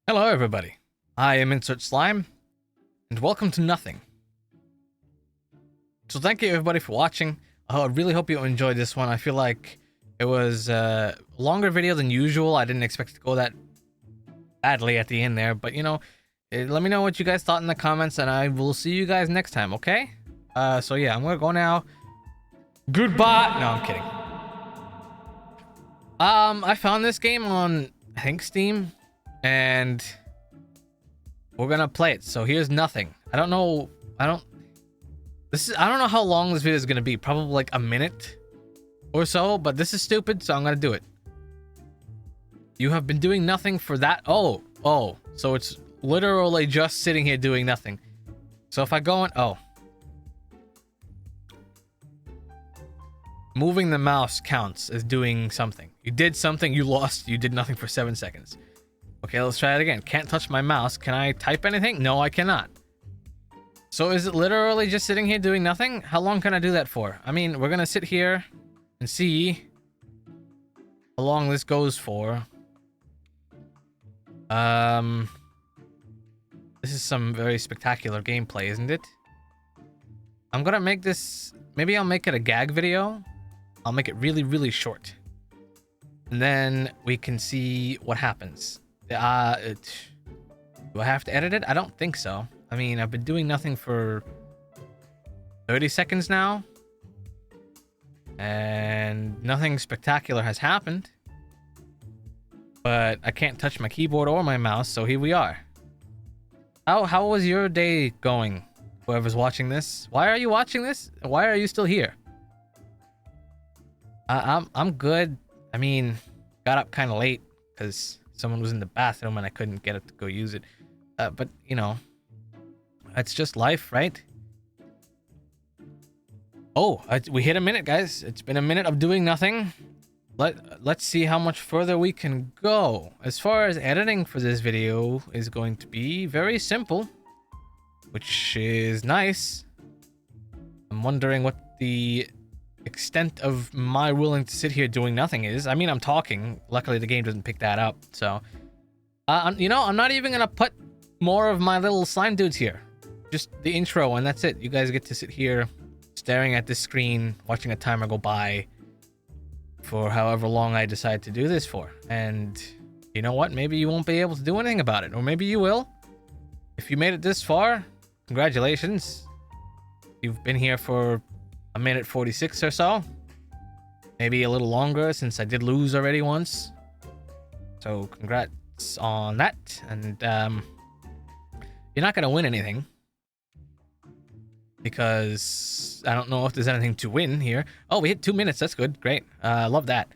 Hello everybody, I am InsertSlime, and welcome to Nothing. So thank you everybody for watching. I really hope you enjoyed this one. I feel like it was a longer video than usual. I didn't expect it to go that badly at the end there, but you know, let me know what you guys thought in the comments, and I will see you guys next time, okay? So yeah, I'm gonna go now. Goodbye! No, I'm kidding. I found this game on, I think, Steam, and we're gonna play it. So here's Nothing. I don't know how long this video is gonna be. Probably like a minute or so, but this is stupid, so I'm gonna do it. You have been doing nothing for that. Oh, so it's literally just sitting here doing nothing. So if I go in, moving the mouse counts as doing something. You did something, you lost, you did nothing for 7 seconds. Okay, let's try it again. Can't touch my mouse. Can I type anything? No, I cannot. So is it literally just sitting here doing nothing? How long can I do that for? I mean, we're gonna sit here and see how long this goes for. This is some very spectacular gameplay, isn't it? I'm gonna make this, maybe I'll make it a gag video. I'll make it really, really short. And then we can see what happens. Do I have to edit it? I don't think so. I mean, I've been doing nothing for 30 seconds now, and nothing spectacular has happened. But I can't touch my keyboard or my mouse, so here we are. How was your day going? Whoever's watching this, why are you watching this? Why are you still here? I'm good. I mean, got up kind of late because someone was in the bathroom and I couldn't get it to go use it. But you know, it's just life, right? Oh, we hit a minute, guys. It's been a minute of doing nothing. Let's see how much further we can go. As far as editing for this video is going to be very simple, which is nice. I'm wondering what the extent of my willing to sit here doing nothing is. I mean, I'm talking. Luckily, the game doesn't pick that up. So, you know, I'm not even gonna put more of my little slime dudes here. Just the intro, and that's it. You guys get to sit here staring at this screen, watching a timer go by for however long I decide to do this for. And you know what? Maybe you won't be able to do anything about it, or maybe you will. If you made it this far, congratulations. You've been here for a minute 46 or so. Maybe a little longer since I did lose already once. So congrats on that. And you're not going to win anything, because I don't know if there's anything to win here. Oh, we hit 2 minutes. That's good. Great. Love that.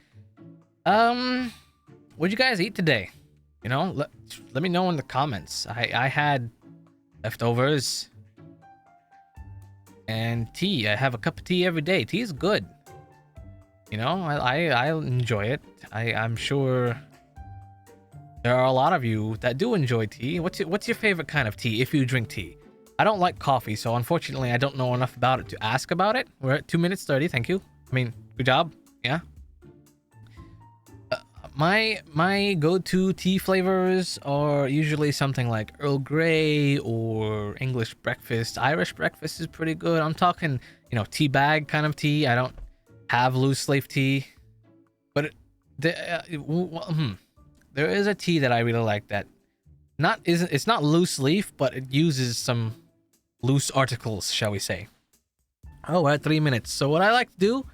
What'd you guys eat today? You know, let me know in the comments. I had leftovers and tea. I have a cup of tea every day. Tea is good. You know, I enjoy it. I'm sure there are a lot of you that do enjoy tea. What's your favorite kind of tea if you drink tea? I don't like coffee, so unfortunately I don't know enough about it to ask about it. We're at 2 minutes 30. Thank you. I mean, good job. Yeah. My go-to tea flavors are usually something like Earl Grey or English breakfast. Irish breakfast is pretty good. I'm talking, you know, tea bag kind of tea. I don't have loose leaf tea, but there is a tea that I really like that it's not loose leaf, but it uses some loose articles, shall we say. Oh, we're at 3 minutes. So what I like to do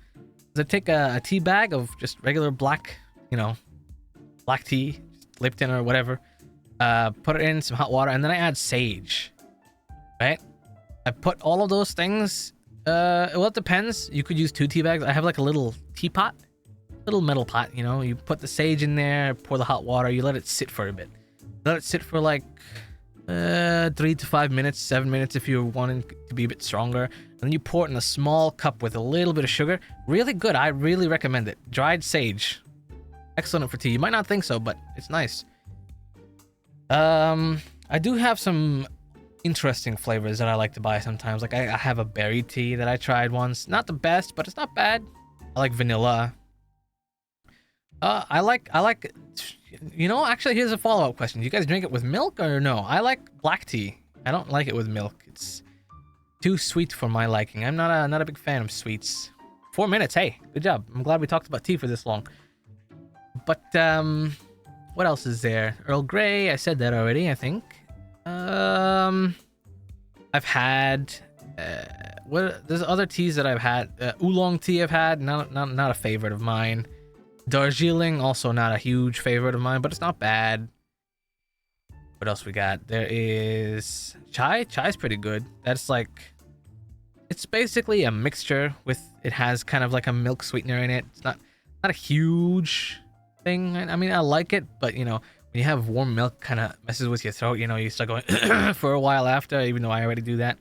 is I take a tea bag of just regular black, you know, black tea, Lipton or whatever, put it in some hot water, and then I add sage, right? I put all of those things, well, it depends. You could use 2 tea bags. I have like a little teapot, little metal pot, you know. You put the sage in there, pour the hot water, you let it sit for a bit. Let it sit for like 3 to 5 minutes, 7 minutes if you're wanting to be a bit stronger. And then you pour it in a small cup with a little bit of sugar. Really good. I really recommend it. Dried sage. Excellent for tea. You might not think so, but it's nice. I do have some interesting flavors that I like to buy sometimes. Like I have a berry tea that I tried once. Not the best, but it's not bad. I like vanilla. I like. You know, actually, here's a follow-up question. Do you guys drink it with milk or no? I like black tea. I don't like it with milk. It's too sweet for my liking. I'm not a big fan of sweets. 4 minutes. Hey, good job. I'm glad we talked about tea for this long. But what else is there? Earl Grey. I said that already, I think. I've had what? There's other teas that I've had. Oolong tea I've had. Not a favorite of mine. Darjeeling, also not a huge favorite of mine, but it's not bad. What else we got? There is chai. Chai's pretty good. That's like, it's basically a mixture with, it has kind of like a milk sweetener in it. It's not a huge thing. I mean, I like it, but you know, when you have warm milk, kind of messes with your throat. You know, you start going for a while after, even though I already do that.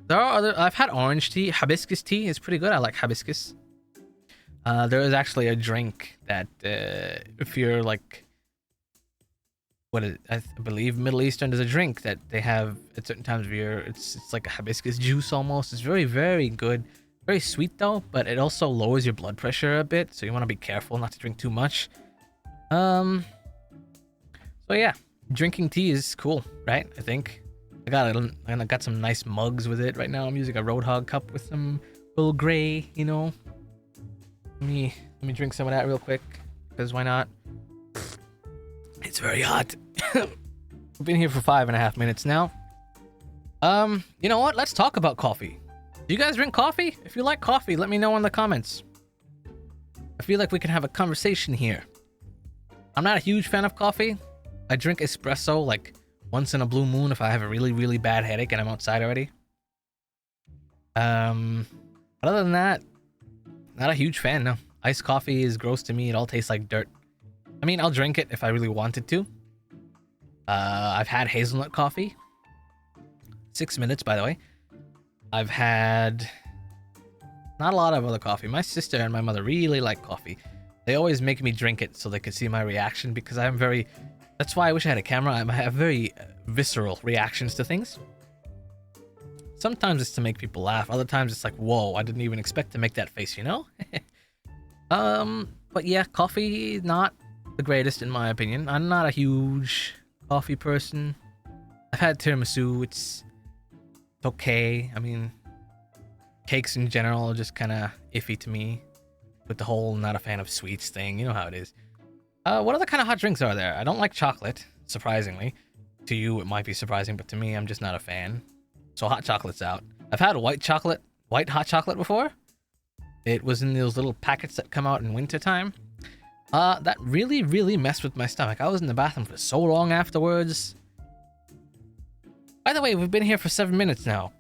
There are other. I've had orange tea. Hibiscus tea is pretty good. I like hibiscus. There is actually a drink that if you're like, I believe Middle Eastern, there's a drink that they have at certain times of year. It's like a hibiscus juice almost. It's very, very good. Very sweet though, but it also lowers your blood pressure a bit, so you want to be careful not to drink too much. So yeah, drinking tea is cool, right? I think. I got some nice mugs with it right now. I'm using a Roadhog cup with some Earl Grey, you know. Let me drink some of that real quick, because why not? It's very hot. We've been here for 5.5 minutes now. You know what? Let's talk about coffee. Do you guys drink coffee? If you like coffee, let me know in the comments. I feel like we can have a conversation here. I'm not a huge fan of coffee. I drink espresso like once in a blue moon if I have a really, really bad headache and I'm outside already. But other than that, not a huge fan, no. Iced coffee is gross to me. It all tastes like dirt. I mean, I'll drink it if I really wanted to. I've had hazelnut coffee. 6 minutes, by the way. I've had not a lot of other coffee. My sister and my mother really like coffee. They always make me drink it so they can see my reaction, because I'm very... That's why I wish I had a camera. I have very visceral reactions to things. Sometimes it's to make people laugh. Other times it's like, whoa, I didn't even expect to make that face, you know? But yeah, coffee, not the greatest in my opinion. I'm not a huge coffee person. I've had tiramisu. It's okay. I mean, cakes in general are just kind of iffy to me. With the whole not a fan of sweets thing. You know how it is. What other kind of hot drinks are there? I don't like chocolate, surprisingly. To you, it might be surprising, but to me, I'm just not a fan. So hot chocolate's out. I've had white hot chocolate before. It was in those little packets that come out in wintertime. That really, really messed with my stomach. I was in the bathroom for so long afterwards. By the way, we've been here for 7 minutes now.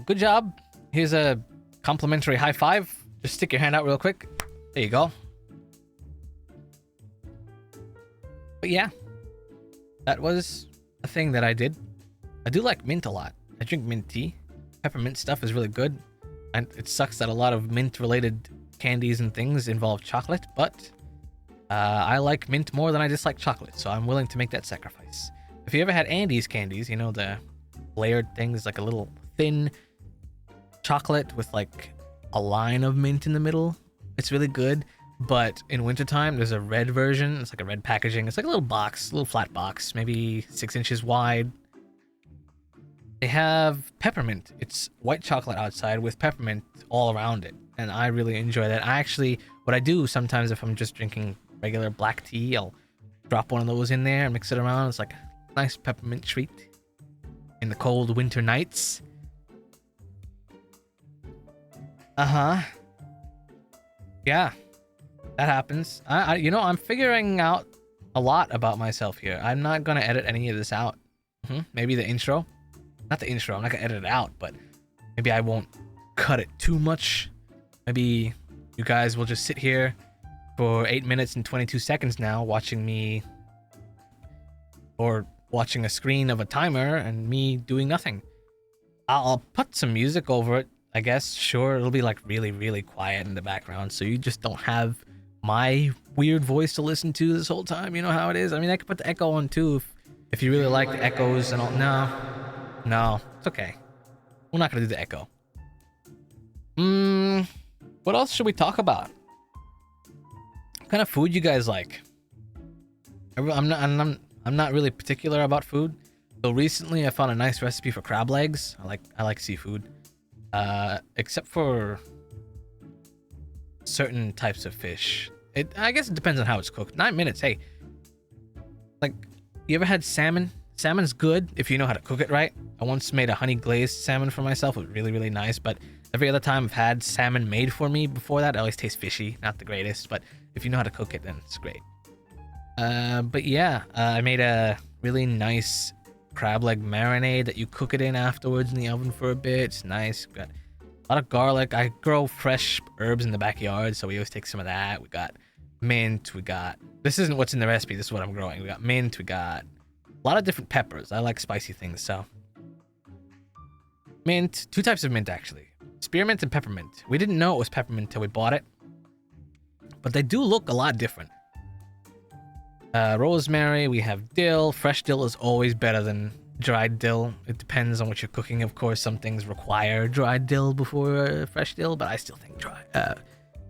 Good job. Here's a complimentary high five. Just stick your hand out real quick. There you go. But yeah, that was a thing that I did. I do like mint a lot. I drink mint tea. Peppermint stuff is really good. And it sucks that a lot of mint-related candies and things involve chocolate, but I like mint more than I dislike chocolate, so I'm willing to make that sacrifice. If you ever had Andes candies, you know, the layered things, like a little thin chocolate with like a line of mint in the middle, it's really good. But in wintertime, there's a red version. It's like a red packaging. It's like a little box, a little flat box, maybe 6 inches wide. They have peppermint. It's white chocolate outside with peppermint all around it. And I really enjoy that. What I do sometimes if I'm just drinking regular black tea, I'll drop one of those in there and mix it around. It's like a nice peppermint treat in the cold winter nights. Yeah. That happens. You know, I'm figuring out a lot about myself here. I'm not gonna edit any of this out. Maybe the intro. Not the intro. I'm not gonna edit it out, but maybe I won't cut it too much. Maybe you guys will just sit here for 8 minutes and 22 seconds now watching me, or watching a screen of a timer and me doing nothing. I'll put some music over it, I guess. Sure, it'll be like really, really quiet in the background, so you just don't have my weird voice to listen to this whole time. You know how it is. I mean, I could put the echo on too if you really like the echoes and all. No, it's okay. We're not gonna do the echo. What else should we talk about? What kind of food you guys like? I'm not really particular about food. So recently I found a nice recipe for crab legs. I like seafood. Except for certain types of fish. I guess it depends on how it's cooked. 9 minutes, hey. Like, you ever had salmon? Salmon's good if you know how to cook it right. I once made a honey glazed salmon for myself. It was really, really nice. But every other time I've had salmon made for me before that, it always tastes fishy. Not the greatest, but if you know how to cook it, then it's great. But yeah, I made a really nice crab leg marinade that you cook it in afterwards in the oven for a bit. It's nice. Got a lot of garlic. I grow fresh herbs in the backyard, so we always take some of that. We got mint. This isn't what's in the recipe. This is what I'm growing. We got mint. We got a lot of different peppers. I like spicy things, so. Mint. 2 types of mint, actually. Spearmint and peppermint. We didn't know it was peppermint until we bought it. But they do look a lot different. Rosemary. We have dill. Fresh dill is always better than dried dill. It depends on what you're cooking, of course. Some things require dried dill before fresh dill, but I still think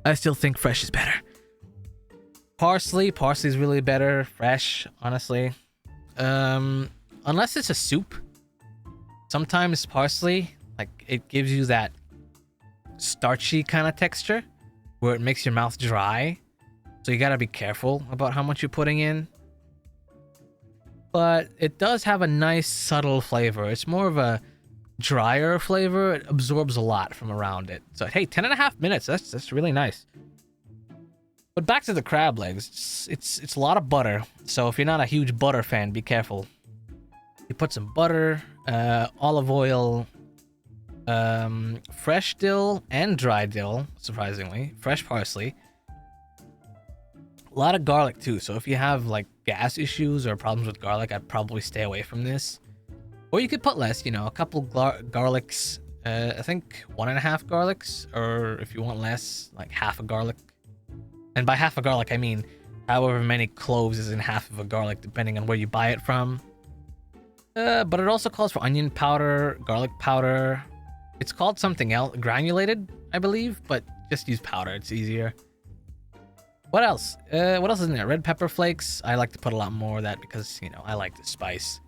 I still think fresh is better. Parsley. Parsley is really better. Fresh, honestly. Unless it's a soup. Sometimes parsley, like, it gives you that starchy kind of texture where it makes your mouth dry. So you gotta be careful about how much you're putting in. But it does have a nice subtle flavor. It's more of a drier flavor. It absorbs a lot from around it. So hey, 10.5 minutes. That's really nice. But back to the crab legs. It's a lot of butter. So if you're not a huge butter fan, be careful. You put some butter, olive oil, fresh dill and dry dill, surprisingly, fresh parsley. A lot of garlic too. So if you have like gas issues or problems with garlic, I'd probably stay away from this. Or you could put less, you know, a couple garlics. I think 1.5 garlics, or if you want less, like half a garlic. And by half a garlic, I mean however many cloves is in half of a garlic, depending on where you buy it from. But it also calls for onion powder, garlic powder. It's called something else, granulated, I believe, but just use powder. It's easier. What else? What else is in there? Red pepper flakes. I like to put a lot more of that because, you know, I like the spice.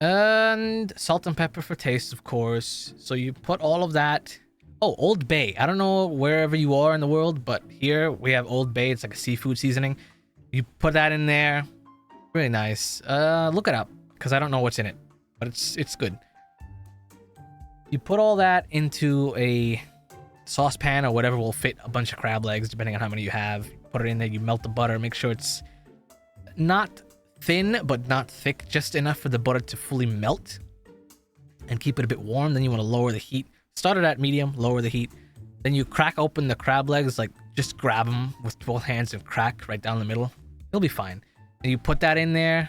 And salt and pepper for taste, of course. So you put all of that. Oh, Old Bay. I don't know wherever you are in the world, but here we have Old Bay. It's like a seafood seasoning. You put that in there. Really nice. Look it up because I don't know what's in it, but it's good. You put all that into a saucepan or whatever will fit a bunch of crab legs, depending on how many you have. Put it in there. You melt the butter. Make sure it's not thin, but not thick. Just enough for the butter to fully melt. And keep it a bit warm. Then you want to lower the heat. Start it at medium. Lower the heat. Then you crack open the crab legs. Like, just grab them with both hands and crack right down the middle. It'll be fine. And you put that in there.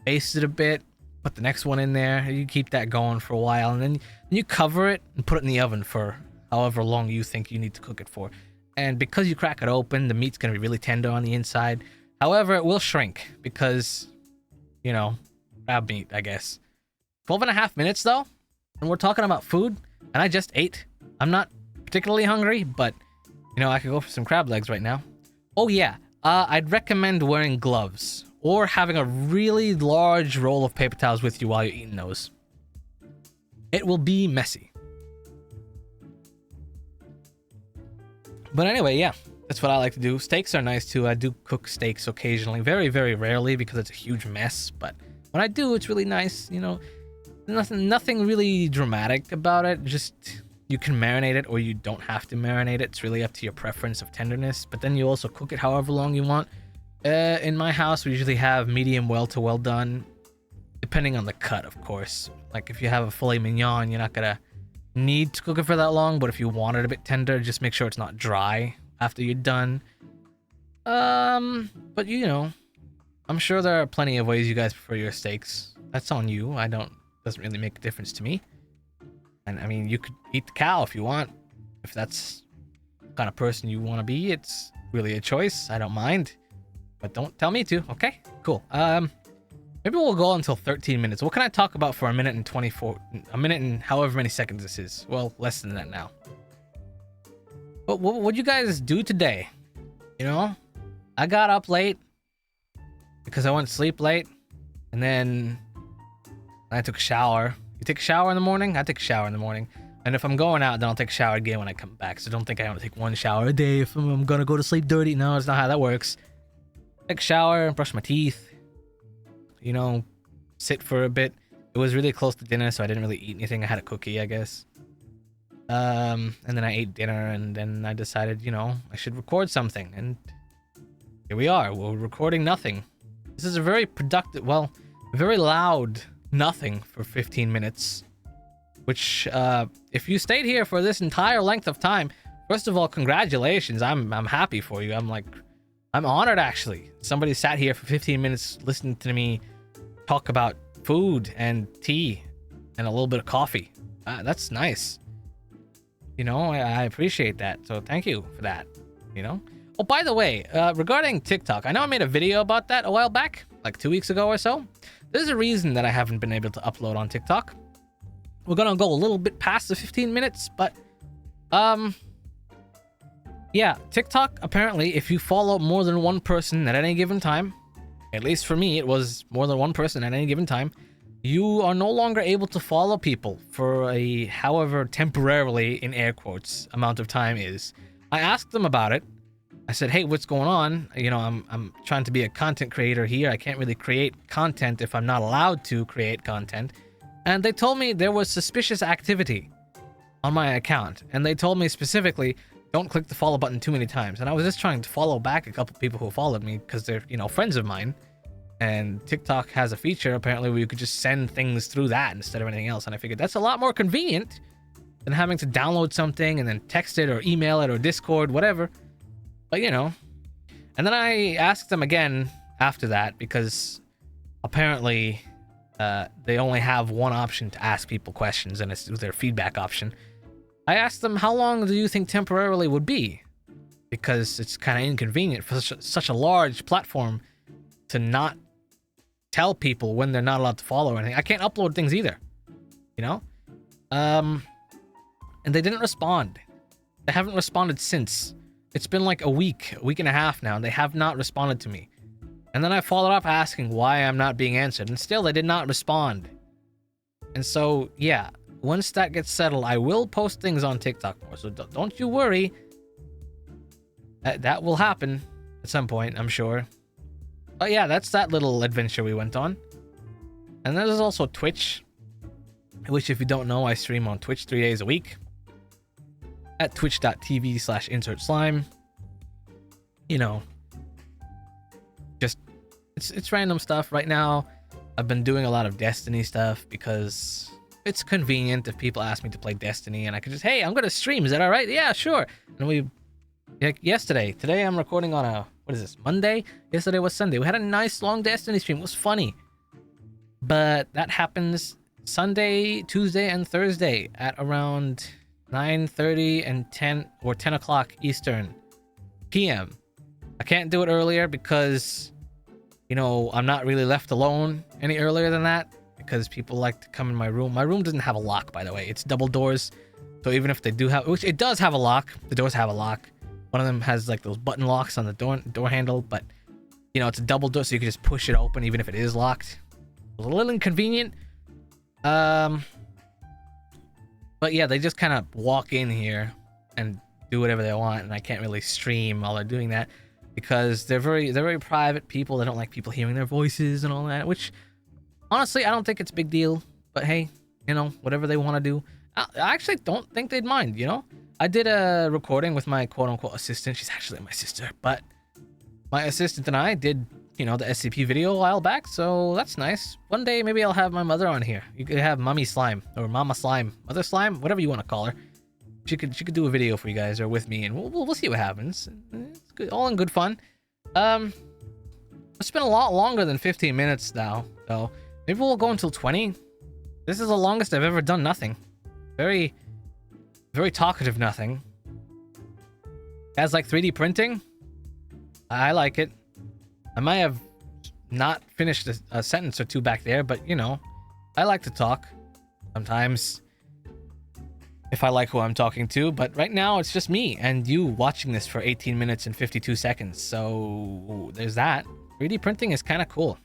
Baste it a bit. Put the next one in there. You keep that going for a while. And then you cover it and put it in the oven for however long you think you need to cook it for. And because you crack it open, the meat's going to be really tender on the inside. However, it will shrink because, you know, crab meat, I guess. 12.5 minutes, though. And we're talking about food. And I just ate. I'm not particularly hungry, but, you know, I could go for some crab legs right now. Oh, yeah. I'd recommend wearing gloves or having a really large roll of paper towels with you while you're eating those. It will be messy. But anyway, yeah, that's what I like to do. Steaks are nice too. I do cook steaks occasionally. Very, very rarely because it's a huge mess. But when I do, it's really nice. You know, nothing really dramatic about it. Just you can marinate it or you don't have to marinate it. It's really up to your preference of tenderness. But then you also cook it however long you want. In my house, we usually have medium well to well done. Depending on the cut, of course. Like if you have a filet mignon, you're not going to need to cook it for that long, but if you want it a bit tender, just make sure it's not dry after you're done. But you know, I'm sure there are plenty of ways you guys prefer your steaks. That's on you. Doesn't really make a difference to me. And I mean, you could eat the cow if you want. If that's the kind of person you want to be, it's really a choice. I don't mind. But don't tell me to, okay? Cool. Maybe we'll go until 13 minutes. What can I talk about for a minute and however many seconds this is? Well, less than that now. What'd you guys do today? You know, I got up late because I went to sleep late, and then I took a shower. You take a shower in the morning? I take a shower in the morning. And if I'm going out, then I'll take a shower again when I come back. So don't think I only take one shower a day if I'm gonna go to sleep dirty. No, it's not how that works. Take a shower, brush my teeth, you know, sit for a bit. It was really close to dinner, so I didn't really eat anything. I had a cookie, I guess. And then I ate dinner, and then I decided, you know, I should record something. And here we are. We're recording nothing. This is a very productive, well, very loud nothing for 15 minutes. Which, if you stayed here for this entire length of time, first of all, congratulations. I'm happy for you. I'm honored, actually. Somebody sat here for 15 minutes listening to me talk about food and tea and a little bit of coffee. That's nice. You know, I appreciate that. So thank you for that, you know? Oh, by the way, regarding TikTok, I know I made a video about that a while back, like 2 weeks ago or so. There's a reason that I haven't been able to upload on TikTok. We're gonna go a little bit past the 15 minutes, but yeah, TikTok, apparently, if you follow more than one person at any given time, at least for me, it was more than one person at any given time, you are no longer able to follow people for a however temporarily, in air quotes, amount of time is. I asked them about it. I said, hey, what's going on? You know, I'm trying to be a content creator here. I can't really create content if I'm not allowed to create content. And they told me there was suspicious activity on my account. And they told me specifically, don't click the follow button too many times. And I was just trying to follow back a couple people who followed me because they're, you know, friends of mine. And TikTok has a feature apparently where you could just send things through that instead of anything else. And I figured that's a lot more convenient than having to download something and then text it or email it or Discord, whatever. But, you know. And then I asked them again after that because apparently they only have one option to ask people questions, and it's their feedback option. I asked them, how long do you think temporarily would be? Because it's kind of inconvenient for such a large platform to not tell people when they're not allowed to follow or anything. I can't upload things either, you know? And they didn't respond. They haven't responded since. It's been like a week and a half now, and they have not responded to me. And then I followed up asking why I'm not being answered, and still they did not respond. And so, yeah, once that gets settled, I will post things on TikTok more. So don't you worry. That will happen at some point, I'm sure. But yeah, that's that little adventure we went on. And there's also Twitch, which, if you don't know, I stream on Twitch 3 days a week at twitch.tv/InsertSlime. You know, just it's random stuff. Right now, I've been doing a lot of Destiny stuff because it's convenient if people ask me to play Destiny, and I can just, hey, I'm gonna stream. Is that all right? Yeah, sure. And today I'm recording on a, what is this, Monday? Yesterday was Sunday. We had a nice long Destiny stream. It was funny. But that happens Sunday, Tuesday, and Thursday at around 9:30 and 10 o'clock Eastern PM. I can't do it earlier because, you know, I'm not really left alone any earlier than that because people like to come in my room. My room doesn't have a lock, by the way. It's double doors. So even if they do have, which it does have a lock, the doors have a lock. One of them has like those button locks on the door handle, but you know, it's a double door, so you can just push it open even if it is locked. It's a little inconvenient. But yeah, they just kind of walk in here and do whatever they want, and I can't really stream while they're doing that because they're very private people. They don't like people hearing their voices and all that, which honestly, I don't think it's a big deal. But hey, you know, whatever they want to do. I actually don't think they'd mind, you know? I did a recording with my quote-unquote assistant. She's actually my sister, but my assistant and I did, you know, the SCP video a while back, so that's nice. One day, maybe I'll have my mother on here. You could have Mummy Slime, or Mama Slime, Mother Slime, whatever you want to call her. She could do a video for you guys, or with me, and we'll see what happens. It's good, all in good fun. It's been a lot longer than 15 minutes now, so maybe we'll go until 20. This is the longest I've ever done nothing. Very talkative nothing. Guys like 3D printing? I like it. I might have not finished a sentence or two back there, but you know, I like to talk sometimes. if I like who I'm talking to, but right now it's just me and you watching this for 18 minutes and 52 seconds. So there's that. 3D printing is kind of cool.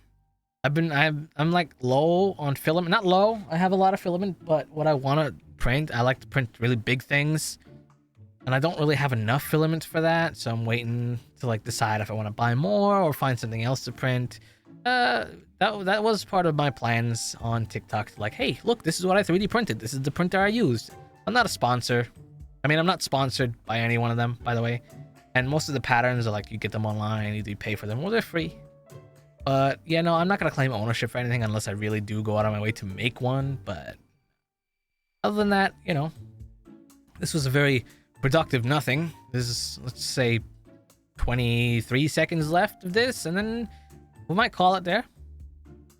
I'm like low on filament. Not low, I have a lot of filament, but what I want to print, I like to print really big things. And I don't really have enough filament for that, so I'm waiting to like decide if I want to buy more or find something else to print. That was part of my plans on TikTok. Like, hey, look, this is what I 3D printed. This is the printer I used. I'm not a sponsor. I mean, I'm not sponsored by any one of them, by the way. And most of the patterns are like you get them online, either you pay for them or they're free. But yeah, no, I'm not gonna claim ownership for anything unless I really do go out of my way to make one. But other than that, you know, this was a very productive nothing. This is, let's say, 23 seconds left of this, and then we might call it there.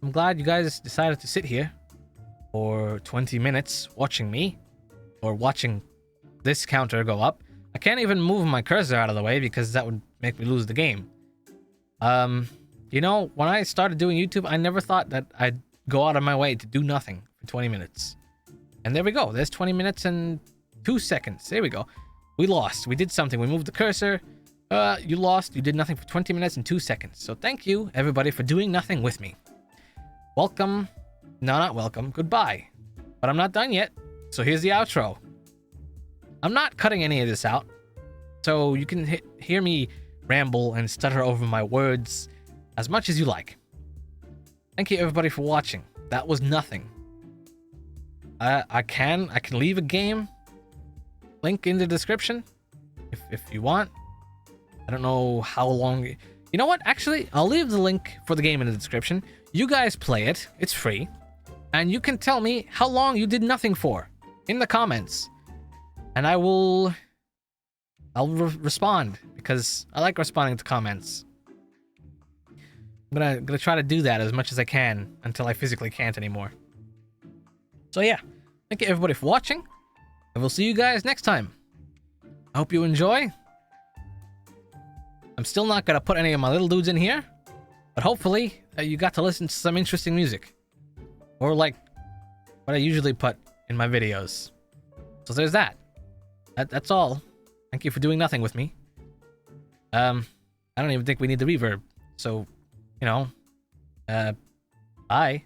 I'm glad you guys decided to sit here for 20 minutes watching me, or watching this counter go up. I can't even move my cursor out of the way because that would make me lose the game. You know, when I started doing YouTube, I never thought that I'd go out of my way to do nothing for 20 minutes. And there we go. There's 20 minutes and 2 seconds. There we go. We lost. We did something. We moved the cursor. You lost. You did nothing for 20 minutes and 2 seconds. So thank you, everybody, for doing nothing with me. Welcome. No, not welcome. Goodbye. But I'm not done yet. So here's the outro. I'm not cutting any of this out. So you can hear me ramble and stutter over my words as much as you like. Thank you, everybody, for watching. That was nothing. I can leave a game link in the description if you want. I don't know how long. You know what? Actually, I'll leave the link for the game in the description. You guys play it. It's free. And you can tell me how long you did nothing for in the comments. And I'll respond because I like responding to comments. I'm gonna try to do that as much as I can until I physically can't anymore. So yeah, thank you everybody for watching. And we'll see you guys next time. I hope you enjoy. I'm still not gonna put any of my little dudes in here, but hopefully you got to listen to some interesting music, or like what I usually put in my videos. So there's that. That's all. Thank you for doing nothing with me. I don't even think we need the reverb. So, you know, bye.